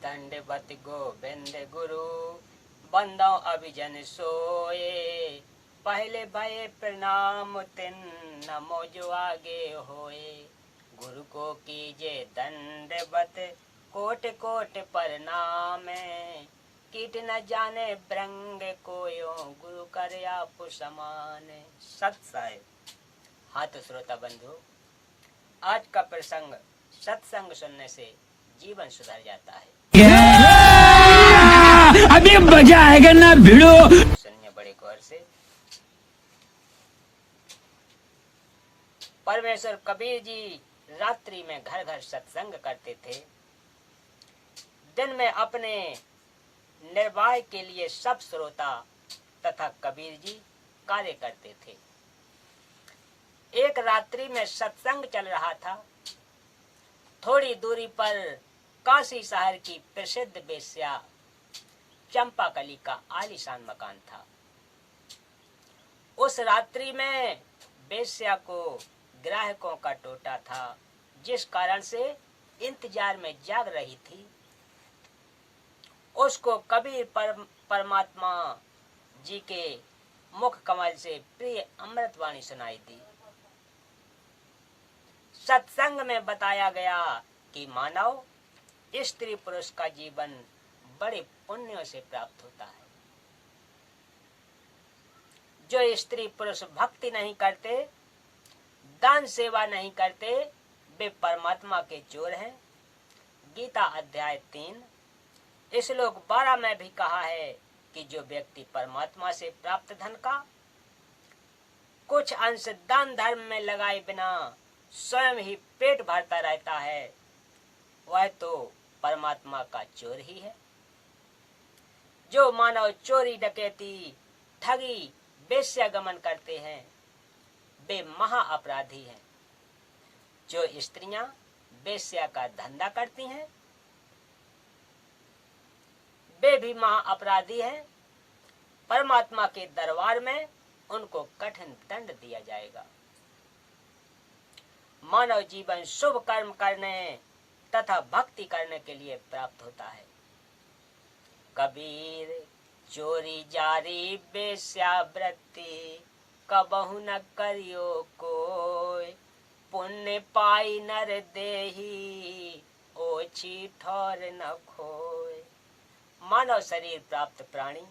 दंडवत गोविंद गुरु बंदो अभिजन सोए। पहले भये प्रणाम तिन नमो जो आगे होए। गुरु को कीजे दंडवत कोट कोट प्रणाम। कीट न जाने ब्रंग कोयो गुरु कर आप समान। सत्साय हाँ तो श्रोता बंधु, आज का प्रसंग सत्संग सुनने से जीवन सुधर जाता है। अभी मजा आएगा ना भिड़ो। सुनिए बड़े गौर से। परमेश्वर कबीर जी रात्रि में घर घर सत्संग करते थे। दिन में अपने निर्वाह के लिए सब श्रोता तथा कबीर जी कार्य करते थे। एक रात्रि में सत्संग चल रहा था। थोड़ी दूरी पर काशी शहर की प्रसिद्ध वेश्या चंपाकली का आलीशान मकान था। उस रात्रि में वेश्या को ग्राहकों का टोटा था, जिस कारण से इंतजार में जाग रही थी। उसको कबीर परमात्मा जी के मुख कमल से प्रिय अमृतवाणी सुनाई दी। सत्संग में बताया गया कि मानव स्त्री पुरुष का जीवन बड़े पुण्यों से प्राप्त होता है। जो स्त्री पुरुष भक्ति नहीं करते, दान सेवा नहीं करते, वे परमात्मा के चोर हैं। गीता अध्याय 3 श्लोक 12 में भी कहा है कि जो व्यक्ति परमात्मा से प्राप्त धन का कुछ अंश दान धर्म में लगाए बिना स्वयं ही पेट भरता रहता है, वह तो परमात्मा का चोर ही है। जो मानव चोरी डकैती ठगी वेश्यागमन करते हैं, वे महा अपराधी हैं। जो स्त्रियां वेश्या का धंधा करती हैं, वे भी महा अपराधी हैं। परमात्मा के दरबार में उनको कठिन दंड दिया जाएगा। मानव जीवन शुभ कर्म करने तथा भक्ति करने के लिए प्राप्त होता है। कबीर चोरी जारी वेश्यावृत्ति कबहु न करियो कोय। पुण्य पाई नर देही ओछी ठौर न खोय। मानव शरीर प्राप्त प्राणी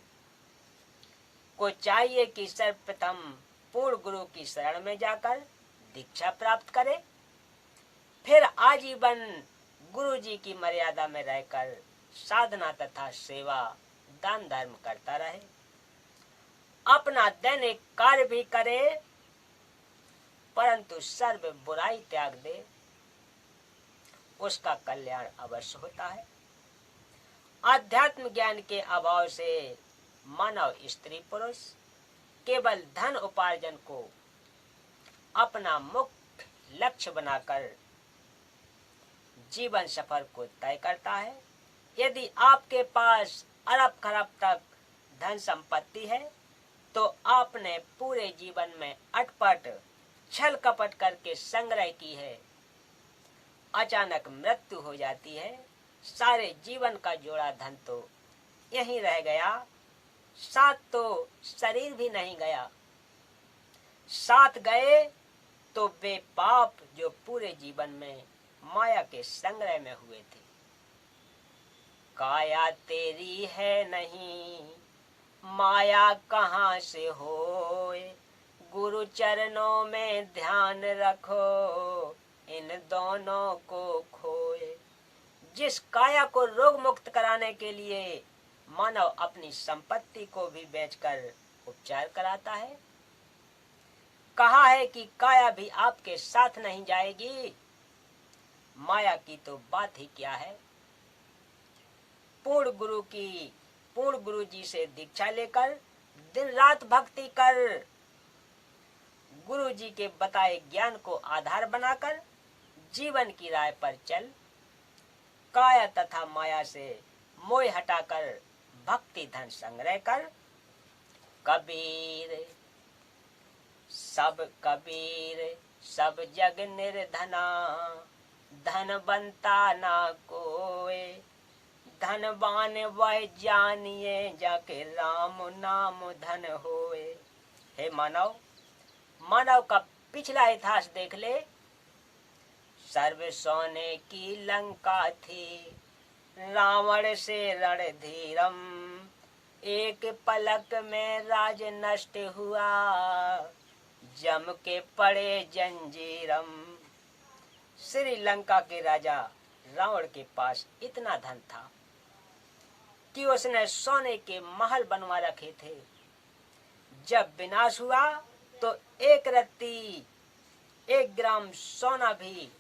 को चाहिए कि सर्वप्रथम पूर्ण गुरु की शरण में जाकर दीक्षा प्राप्त करे, फिर आजीवन गुरु जी की मर्यादा में रहकर साधना तथा सेवा दान धर्म करता रहे। अपना दैनिक कार्य भी करे, परंतु सर्व बुराई त्याग दे, उसका कल्याण अवश्य होता है। आध्यात्म ज्ञान के अभाव से मानव स्त्री पुरुष केवल धन उपार्जन को अपना मुख्य लक्ष्य बनाकर जीवन सफर को तय करता है। यदि आपके पास अरब खरब तक धन संपत्ति है, तो आपने पूरे जीवन में अटपट छल कपट करके संग्रह की है। अचानक मृत्यु हो जाती है, सारे जीवन का जोड़ा धन तो यहीं रह गया, साथ तो शरीर भी नहीं गया। साथ गए तो वे पाप जो पूरे जीवन में माया के संग्रह में हुए थे। काया तेरी है नहीं, माया कहाँ से होए। गुरु चरणों में ध्यान रखो, इन दोनों को खोए। जिस काया को रोग मुक्त कराने के लिए मानव अपनी संपत्ति को भी बेचकर उपचार कराता है, कहा है कि काया भी आपके साथ नहीं जाएगी। माया की तो बात ही क्या है। पूर्ण गुरु जी से दीक्षा लेकर दिन रात भक्ति कर, गुरु जी के बताए ज्ञान को आधार बनाकर जीवन की राह पर चल। काया तथा माया से मोह हटाकर भक्ति धन संग्रह कर। कबीर सब जग निर्धना, धन बनता ना कोय। धनवान वह जानिए जाके राम नाम धन होए। हे मानव, मानव का पिछला इतिहास देख ले। सर्व सोने की लंका थी, रावण से रणधीरम, एक पलक में राज नष्ट हुआ, जम के पड़े जंजीरम। श्रीलंका के राजा रावण के पास इतना धन था कि उसने सोने के महल बनवा रखे थे। जब विनाश हुआ तो एक रत्ती 1 ग्राम सोना भी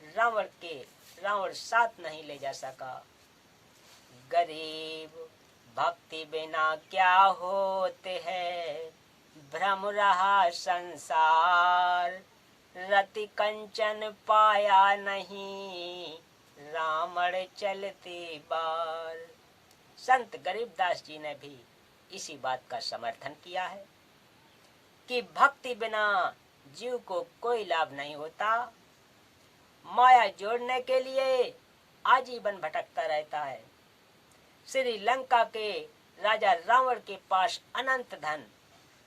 रावण साथ नहीं ले जा सका। गरीब भक्ति बिना क्या होते हैं, भ्रम रहा संसार, रति कंचन पाया नहीं, रावण चलती बार। संत गरीबदास जी ने भी इसी बात का समर्थन किया है कि भक्ति बिना जीव को कोई लाभ नहीं होता। माया जोड़ने के लिए आजीवन भटकता रहता है। श्रीलंका के राजा रावण के पास अनंत धन,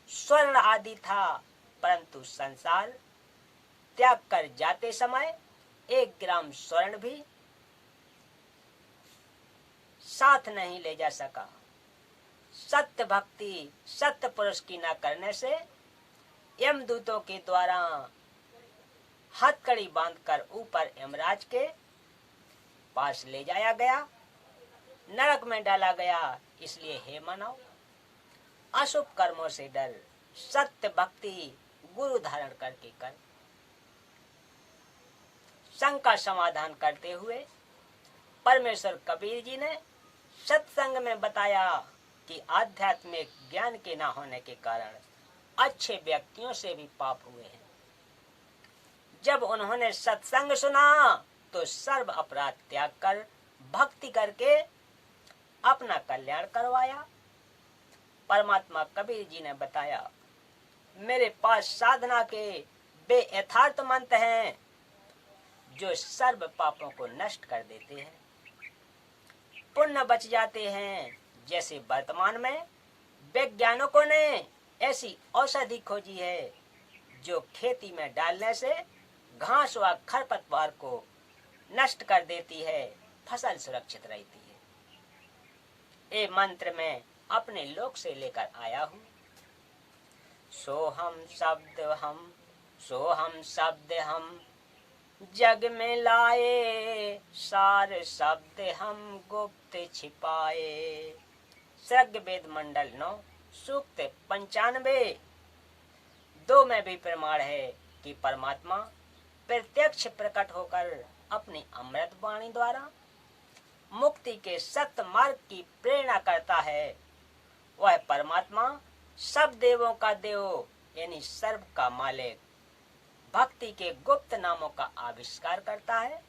स्वर्ण आदि था, परंतु संसार त्याग कर जाते समय 1 ग्राम स्वर्ण भी साथ नहीं ले जा सका। सत्य भक्ति सत्य पुरुष की न करने से यमदूतों के द्वारा हथकड़ी बांधकर ऊपर यमराज के पास ले जाया गया, नरक में डाला गया। इसलिए हे मानव, अशुभ कर्मों से डर, सत्य भक्ति गुरु धारण करके कर। शंका समाधान करते हुए परमेश्वर कबीर जी ने सत्संग में बताया कि आध्यात्मिक ज्ञान के न होने के कारण अच्छे व्यक्तियों से भी पाप हुए हैं। जब उन्होंने सत्संग सुना तो सर्व अपराध त्याग कर भक्ति करके अपना कल्याण करवाया। परमात्मा कबीर जी ने बताया, मेरे पास साधना के वे यथार्थ मंत्र हैं जो सर्व पापों को नष्ट कर देते हैं, पुण्य बच जाते हैं। जैसे वर्तमान में वैज्ञानिकों ने ऐसी औषधि खोजी है जो खेती में डालने से घास व खरपतवार को नष्ट कर देती है, फसल सुरक्षित रहती है। ये मंत्र मैं अपने लोक से लेकर आया हूँ। सोहम शब्द हम जग में लाए, सार शब्द हम गुप्त छिपाए। सर्ग वेद मंडल 9 सूक्त 95 2 में भी प्रमाण है कि परमात्मा प्रत्यक्ष प्रकट होकर अपनी अमृत वाणी द्वारा मुक्ति के सत्य मार्ग की प्रेरणा करता है। वह परमात्मा सब देवों का देव यानी सर्व का मालिक, भक्ति के गुप्त नामों का आविष्कार करता है।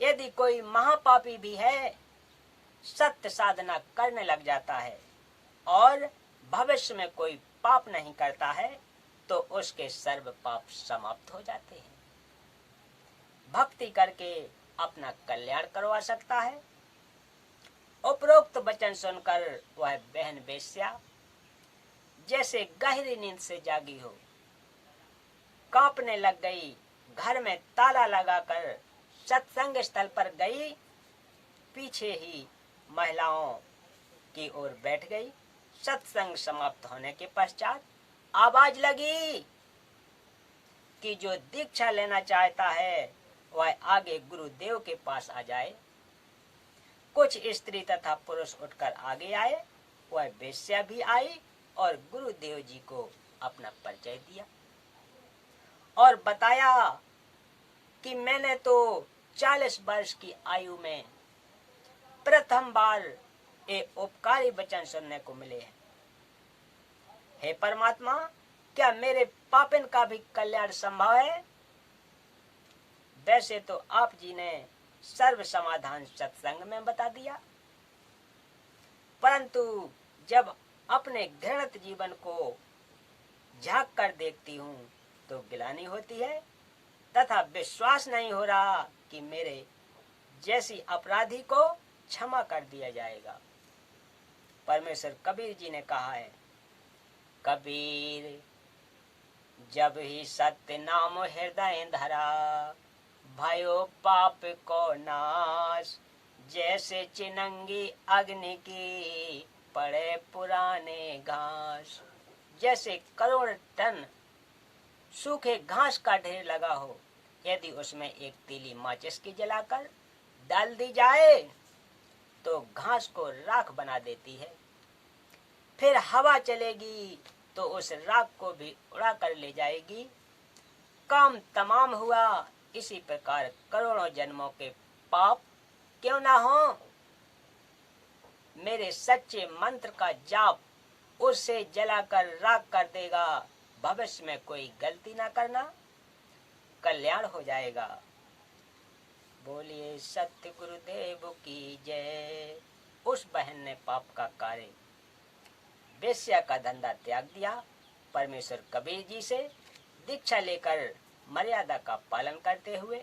यदि कोई महापापी भी है, सत्य साधना करने लग जाता है और भविष्य में कोई पाप नहीं करता है तो उसके सर्व पाप समाप्त हो जाते हैं। भक्ति करके अपना कल्याण करवा सकता है। उपरोक्त वचन सुनकर वह बहन वेश्या जैसे गहरी नींद से जागी हो, कांपने लग गई, घर में ताला लगाकर सत्संग स्थल पर गई, पीछे ही महिलाओं की ओर बैठ गई। सत्संग समाप्त होने के पश्चात आवाज लगी कि जो दीक्षा लेना चाहता है वह आगे गुरुदेव के पास आ जाए। कुछ स्त्री तथा पुरुष उठकर आगे आए। वह वेश्या भी आई और गुरुदेव जी को अपना परिचय दिया और बताया कि मैंने तो 40 वर्ष की आयु में प्रथम बार ये उपकारी वचन सुनने को मिले हैं। हे परमात्मा, क्या मेरे पापिन का भी कल्याण संभव है? वैसे तो आप जी ने सर्व समाधान सत्संग में बता दिया, परंतु जब अपने घृणित जीवन को झांक कर देखती हूँ तो गिलानी होती है तथा विश्वास नहीं हो रहा कि मेरे जैसी अपराधी को क्षमा कर दिया जाएगा। परमेश्वर कबीर जी ने कहा है, कबीर जब ही सत्य नाम हृदय धरा, भयो पाप को नाश, जैसे चिनंगी अग्नि की पड़े पुराने घास। जैसे करोड़ टन सूखे घास का ढेर लगा हो, यदि उसमें एक तीली माचिस की जलाकर डाल दी जाए तो घास को राख बना देती है। फिर हवा चलेगी तो उस राख को भी उड़ा कर ले जाएगी। काम तमाम हुआ। इसी प्रकार करोड़ों जन्मों के पाप क्यों ना हो, मेरे सच्चे मंत्र का जाप उसे जलाकर राख कर देगा। भविष्य में कोई गलती ना करना, कल्याण हो जाएगा। बोलिए सत्य गुरुदेव की जय। उस बहन ने पाप का कार्य, वेश्या का धंधा त्याग दिया। परमेश्वर कबीर जी से दीक्षा लेकर मर्यादा का पालन करते हुए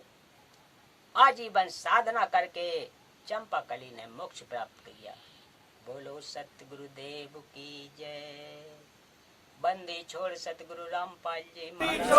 आजीवन साधना करके चंपाकली ने मोक्ष प्राप्त किया। बोलो सत्य गुरुदेव की जय। बंदी छोड़ सतगुरु रामपाल जी महाराज।